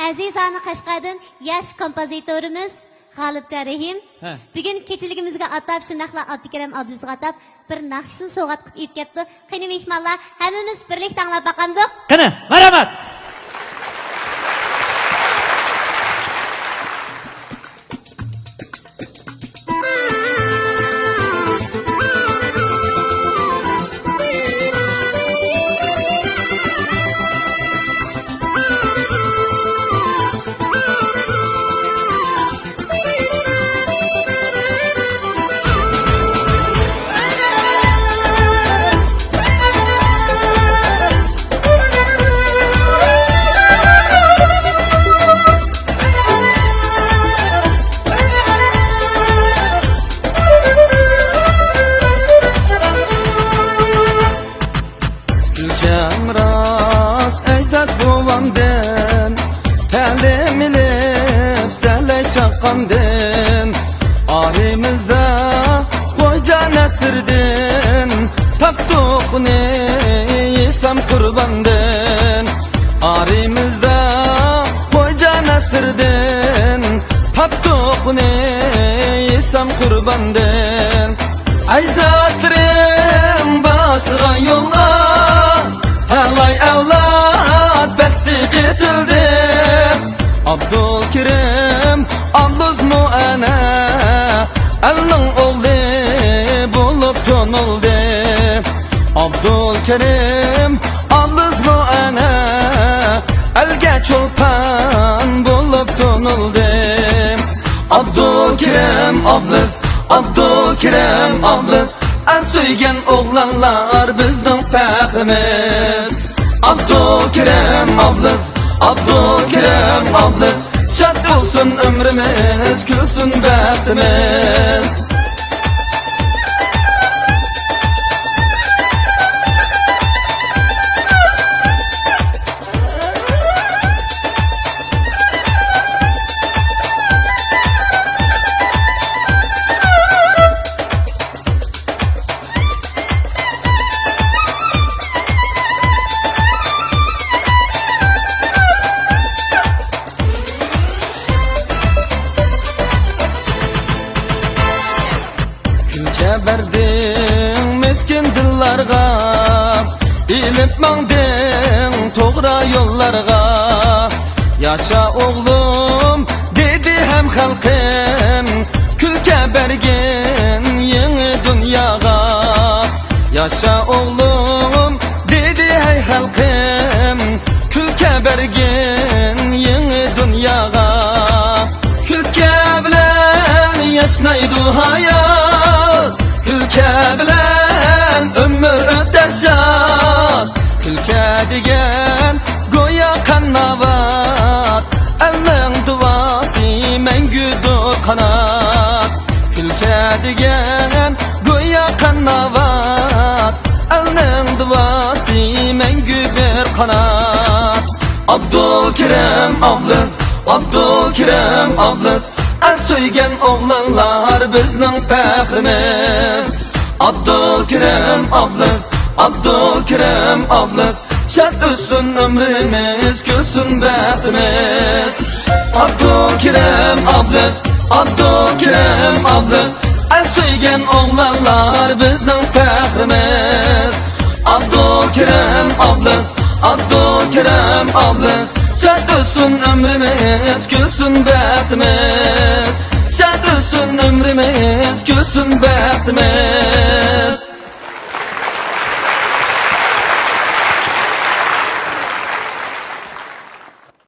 Azizani Qashqardan yosh kompozitorimiz G'olibjon Rahim. Bugun kechiligimizga atab shunaqla Abdukarim Abduzga atab bir naqshni sovg'at qilib ib ketdi. Qani mehmonlar, hammamiz birlikda anglab baqandik. Qani, marhamat. Arimizde koca nesirden taktuk ne yesem kurbandan. Arimizde koca nesirden taktuk ne yesem kurbandan. Ecdatlarım başıga yolla halay evlat bestik etildi. Abdülkerim Abduz mu ana elning o'g'li bo'lib to'nildi. Abdülkerim Abduz mu ana elga cho'lpan bo'lib to'nildi. Abdülkerim Abduz, Abdülkerim Abduz, en suygan o'g'lanlar bizning faxrimiz. Abdülkerim Abduz, Abdülkerim Abduz, şad olsun ömrümüz, gülsün bəxtimiz. Berdin miskin dillarga, ilip mangdin to'g'ri yo'llarga. Yaşa oğlum dedi hem xalqim, kulka bergin yeni dunyoga. Yaşa oğlum dedi hey xalqim, kulka bergin yeni dunyoga. Kulka bilan yashnaydi hayot, kulka bilan umr o'tar shod. Kulka degan go'yo qanovat, elning duosi mangudur qanot. Kulka degan go'yo qanovat, elning duosi mangudur qanot. Abdülkerim Abduz, Abdülkerim Abduz, en suygan o'g'lanlar bizning faxrimiz. Abdülkerim Abduz, Abdülkerim Abduz, şad olsun ömrimiz, gülsün bəxtimiz. Abdülkerim Abduz, Abdülkerim Abduz, en suygan o'g'lanlar bizning faxrimiz. Abdülkerim Abduz, Abdülkerim Abduz, şad olsun ömrimiz, gülsün bəxtimiz. Şad olsun ömrimiz, gülsün bəxtimiz.